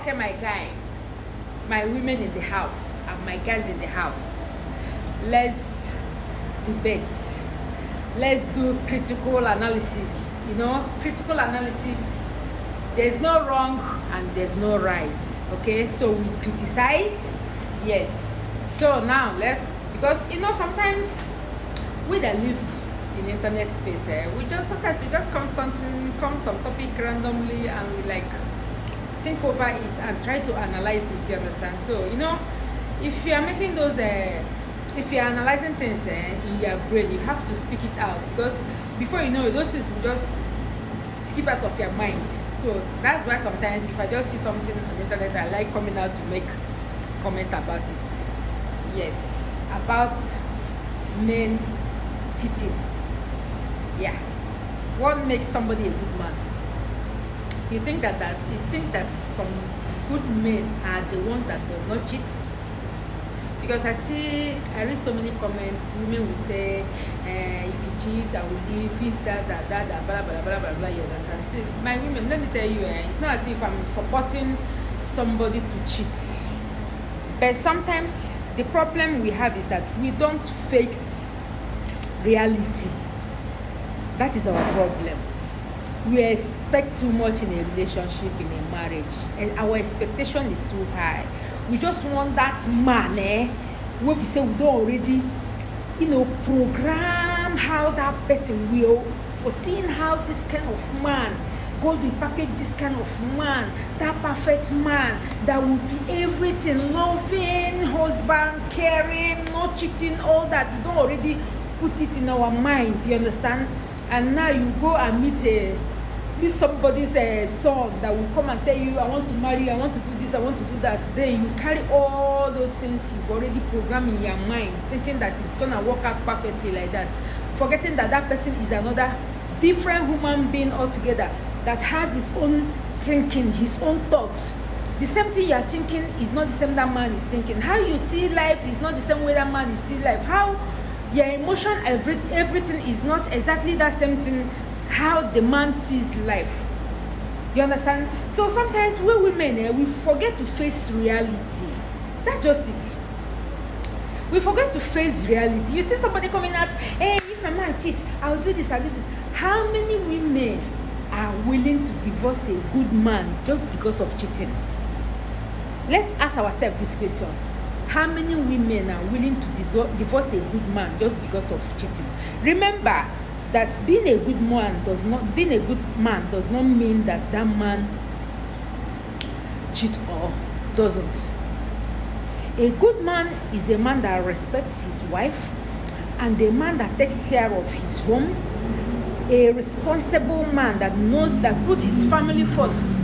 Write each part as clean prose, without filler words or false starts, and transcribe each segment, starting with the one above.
Okay, my guys, my women in the house, and my guys in the house. Let's debate. Let's do critical analysis. Critical analysis. There's no wrong and there's no right. Okay, so we criticize. Yes. So now because sometimes we that live in internet space, sometimes we just come some topic randomly and we think over it and try to analyze it. You understand? So if you are making those if you are analyzing things in your brain, you have to speak it out, because before you know it, those things will just skip out of your mind. So that's why sometimes if I just see something on the internet, I like coming out to make comment about it. Yes, about men cheating. Yeah, what makes somebody a good man? You think that some good men are the ones that does not cheat? Because I read so many comments. Women will say, if you cheat, I will leave. If that, blah blah blah blah blah. You understand? See, my women, let me tell you, it's not as if I'm supporting somebody to cheat. But sometimes the problem we have is that we don't face reality. That is our problem. We expect too much in a relationship, in a marriage, and our expectation is too high. We just want that man, where we say we don't already, program how that person will, foreseeing how this kind of man, God will package this kind of man, that perfect man, that will be everything, loving, husband, caring, not cheating, all that. We don't already put it in our mind, you understand? And now you go and meet somebody's son that will come and tell you, I want to marry you, I want to do this, I want to do that. Then you carry all those things you've already programmed in your mind, thinking that it's going to work out perfectly like that, forgetting that person is another different human being altogether that has his own thinking, his own thoughts. The same thing you are thinking is not the same that man is thinking. How you see life is not the same way that man is see life. How your emotion, everything is not exactly that same thing how the man sees life. You understand? So sometimes we women, we forget to face reality. That's just it. We forget to face reality. You see somebody coming out, hey, if a man cheat, I'll do this, I'll do this. How many women are willing to divorce a good man just because of cheating? Let's ask ourselves this question. How many women are willing to divorce a good man just because of cheating? Remember that being a good man does not mean that man cheat or doesn't. A good man is a man that respects his wife and a man that takes care of his home. A responsible man that knows that put his family first.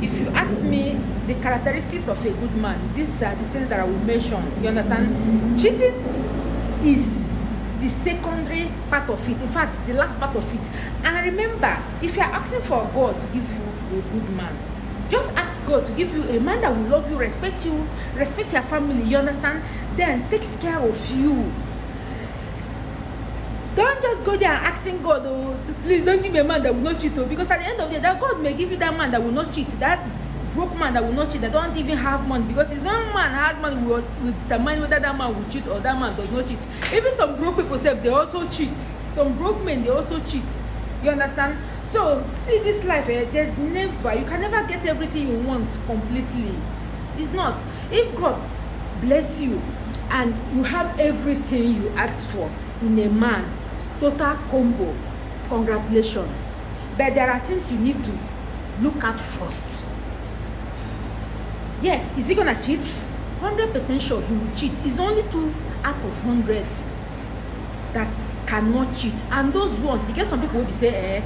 If you ask me the characteristics of a good man, these are the things that I will mention. You understand? Cheating is the secondary part of it. In fact, the last part of it. And remember, if you are asking for God to give you a good man, just ask God to give you a man that will love you, respect your family. You understand? Then takes care of you. Don't just go there and asking God, oh, please don't give me a man that will not cheat. Because at the end of the day, that God may give you that man that will not cheat. That broke man that will not cheat, that don't even have money. Because his own man has money will determine whether that man will cheat or that man does not cheat. Even some broke people say they also cheat. Some broke men, they also cheat. You understand? So, see this life, you can never get everything you want completely. It's not. If God bless you and you have everything you ask for in a man, total combo, congratulations. But there are things you need to look at first. Yes, is he gonna cheat? 100% sure he will cheat. It's only 2 out of 100 that cannot cheat. And those ones, you get some people who say,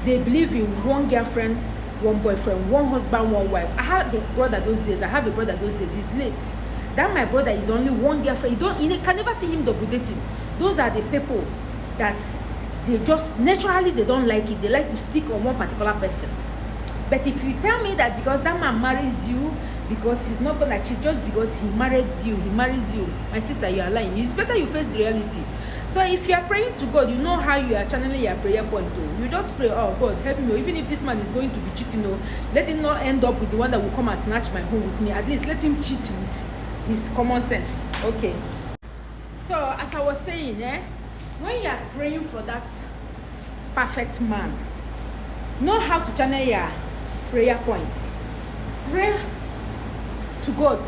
they believe in one girlfriend, one boyfriend, one husband, one wife. I have a brother those days. He's late. That my brother is only one girlfriend. You can never see him double dating. Those are the people that they just naturally they don't like it. They like to stick on one particular person. But if you tell me that because that man marries you, because he's not gonna cheat just because he marries you. My sister, you are lying. It's better you face the reality. So if you are praying to God, you know how you are channeling your prayer point to. You just pray, oh God, help me. Even if this man is going to be cheating, let him not end up with the one that will come and snatch my home with me. At least let him cheat with his common sense. Okay. So as I was saying, when you are praying for that perfect man, know how to channel your prayer points. Pray to God.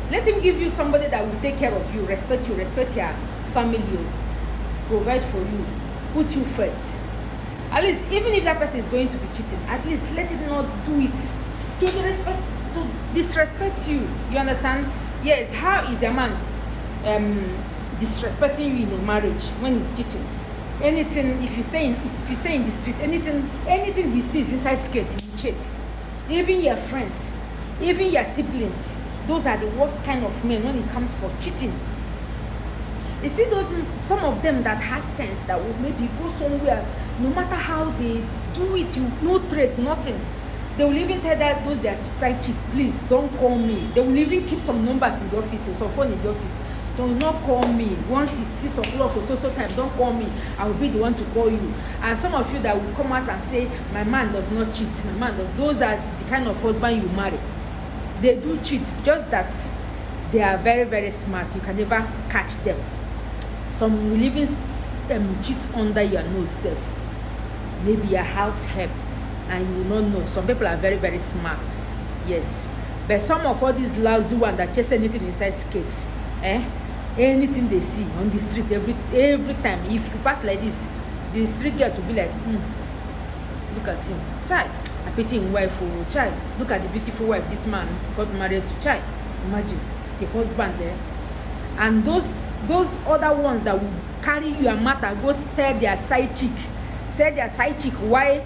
Let him give you somebody that will take care of you, respect your family, provide for you, put you first. At least, even if that person is going to be cheating, at least let it not do it to disrespect you. You understand? Yes. How is a man disrespecting you in a marriage when he's cheating? Anything, if you stay in the street, anything he sees inside skirt, he cheats. Even your friends, even your siblings, those are the worst kind of men when it comes for cheating. You see some of them that has sense, that will maybe go somewhere, no matter how they do it, you no trace, nothing. They will even tell their side chick, please don't call me. They will even keep some numbers in the office or some phone in the office. Do not call me. Once it's 6 o'clock or so time, don't call me. I will be the one to call you. And some of you that will come out and say, my man does not cheat. Those are the kind of husband you marry. They do cheat, just that they are very, very smart. You can never catch them. Some will even cheat under your nose self. Maybe your house help, and you will not know. Some people are very, very smart. Yes. But some of all these lousy ones that chase anything inside skates, anything they see on the street, every time, if you pass like this, the street girls will be like, look at him. Child, I pity him wife. Oh, child, look at the beautiful wife this man got married to. Child, imagine the husband there. And those other ones that will carry your matter, go tell their side chick why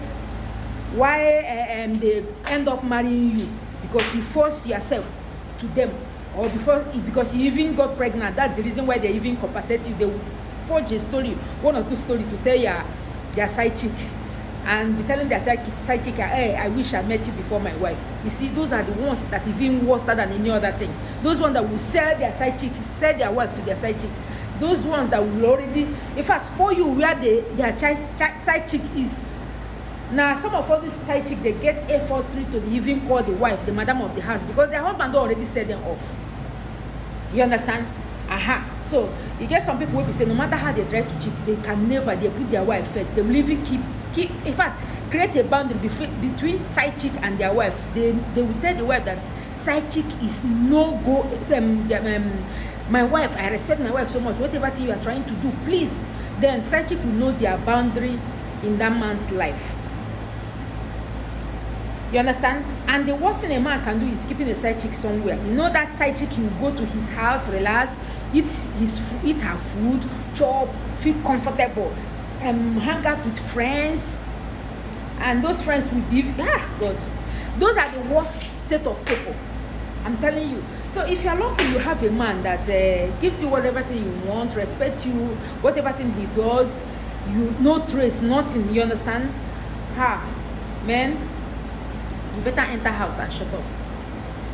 they end up marrying you, because you force yourself to them, or because you even got pregnant. That's the reason why they even compensate you. They will forge a story, 1 or 2 stories to tell their side chick, and be telling their side chick, hey, I wish I met you before my wife. You see, those are the ones that even worse than any other thing. Those ones that will sell their side chick, sell their wife to their side chick. Those ones that will already, if I spoil you where their side chick is. Now, some of all these side chick, they get A43 to even call the wife, the madam of the house, because their husband already set them off. You understand? So, you get some people who say, no matter how they try to cheat, they put their wife first. They will even keep, in fact, create a boundary between side chick and their wife. They will tell the wife that side chick is no go. My wife, I respect my wife so much. Whatever thing you are trying to do, please. Then side chick will know their boundary in that man's life. You understand? And the worst thing a man can do is keeping a side chick somewhere. You know that side chick, you go to his house, relax, eat her food, chop, feel comfortable, hang out with friends, and those friends will be God. Those are the worst set of people. I'm telling you. So if you're lucky, you have a man that gives you whatever thing you want, respect you, whatever thing he does, you no trace, nothing. You understand? Man, you better enter house and shut up.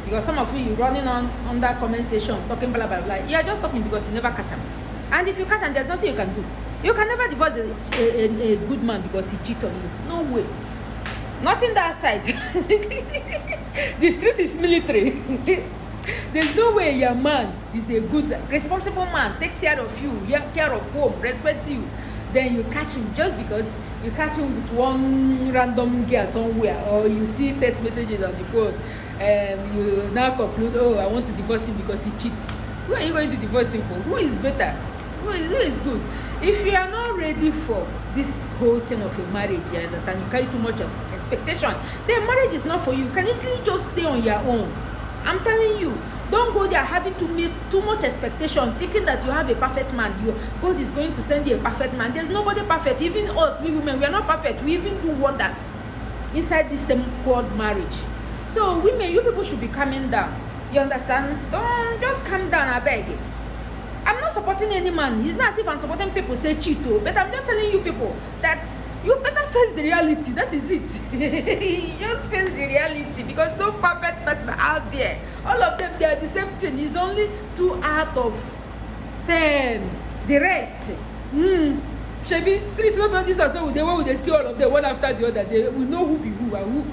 Because some of you running on that comment section, talking blah blah blah. You are just talking because you never catch him. And if you catch him, there's nothing you can do. You can never divorce a good man because he cheated on you. No way. Not in that side. The street is military. There's no way your man is a good, responsible man, takes care of you, care of home, respects you. Then you catch him just because you catch him with one random girl somewhere, or you see text messages on the phone, you now conclude, oh, I want to divorce him because he cheats. Who are you going to divorce him for? Who is better? Who is good? If you are not ready for this whole thing of a marriage, you understand, you carry too much expectation, then marriage is not for you. You can easily just stay on your own. I'm telling you, don't go there having to meet too much expectation, thinking that you have a perfect man. God is going to send you a perfect man. There's nobody perfect. Even us, we women, we are not perfect. We even do wonders inside this same called marriage. So women, you people should be calming down. You understand? Don't just calm down, I beg. I'm not supporting any man. It's not as if I'm supporting people say cheat, but I'm just telling you people that you better face the reality. That is it. You just face the reality, because no perfect person out there. All of them, they are the same thing. It's only 2 out of 10. The rest, Shebi, streets, nobody this also. They see all of them one after the other. We know who be who and who